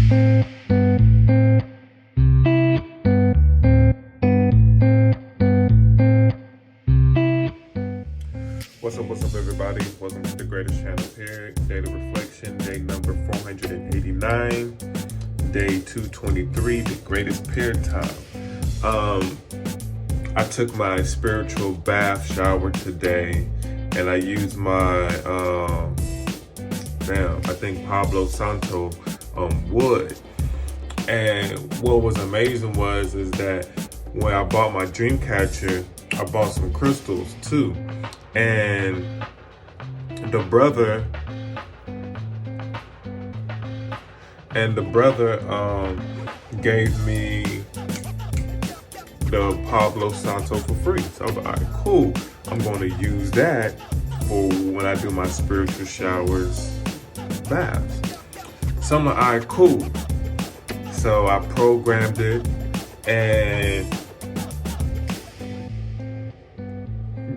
What's up, everybody? Welcome to the greatest channel here. Daily reflection, day number 489, day 223, the greatest period time. I took my spiritual bath shower today, and I used my, I think Palo Santo wood. And what was amazing is that when I bought my dream catcher, I bought some crystals too. And the brother gave me the Palo Santo for free. So I was like, all right, cool. I'm going to use that for when I do my spiritual showers, baths. So I'm like, all right, cool. So I programmed it and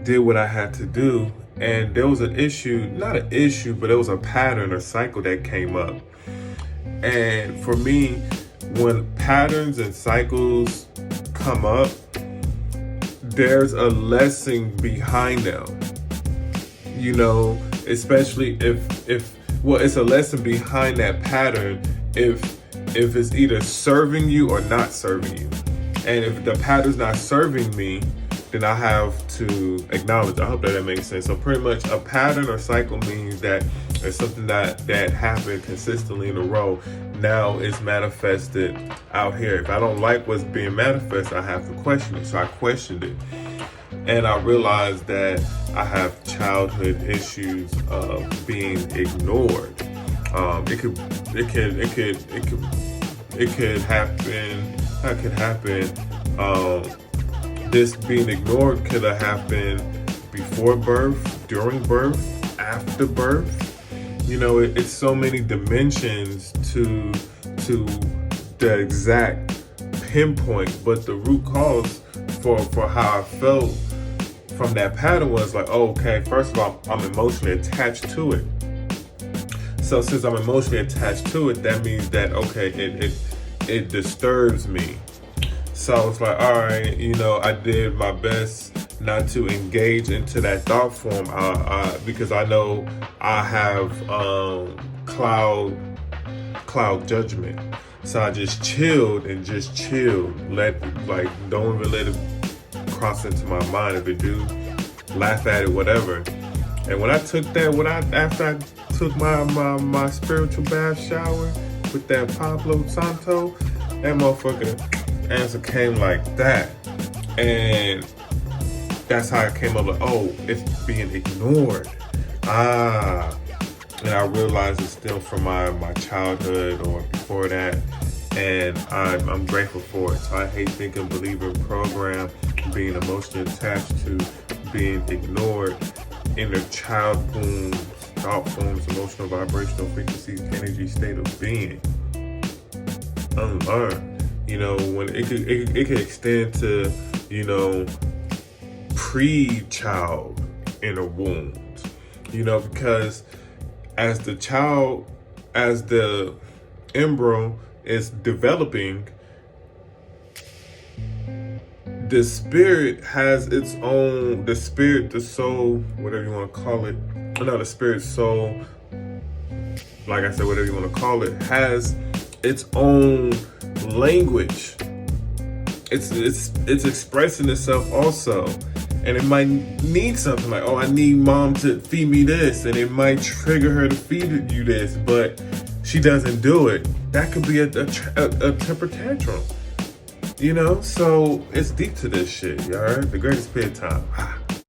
did what I had to do, and there was an issue, not an issue, but it was a pattern or cycle that came up. And for me, when patterns and cycles come up, there's a lesson behind them. You know, especially if it's a lesson behind that pattern if it's either serving you or not serving you. And if the pattern's not serving me, then I have to acknowledge. I hope that makes sense. So pretty much a pattern or cycle means that there's something that happened consistently in a row. Now it's manifested out here. If I don't like what's being manifested, I have to question it. So I questioned it. And I realized that I have childhood issues of being ignored. It could happen. That could happen. This being ignored could have happened before birth, during birth, after birth. You know, it's so many dimensions to the exact pinpoint, but the root cause for how I felt from that pattern was like, oh, okay, first of all, I'm emotionally attached to it. So since I'm emotionally attached to it, that means that, okay, it disturbs me. So I was like, all right, you know, I did my best not to engage into that thought form because I know I have cloud judgment. So I just chilled. Don't even let it cross into my mind. If it do, laugh at it, whatever. And when I took that, after I took my spiritual bath shower with that Palo Santo, that motherfucker answer came like that. And that's how it came up, like, oh, it's being ignored. And I realized it's still from my childhood or before that, and I'm grateful for it. So I hate thinking, believing, program, being emotionally attached to being ignored, inner child wounds, thought forms, emotional, vibrational frequencies, energy, state of being. Unlearn. You know, when it could extend to, you know, pre-child inner wounds. You know, because as the embryo is developing, the spirit has its own, the soul, whatever you want to call it. No, the spirit, soul, like I said, whatever you want to call it, has its own language. It's expressing itself also, and it might need something like, oh, I need mom to feed me this, and it might trigger her to feed you this, but she doesn't do it. That could be a temper tantrum, you know. So it's deep to this shit, y'all. The greatest period time.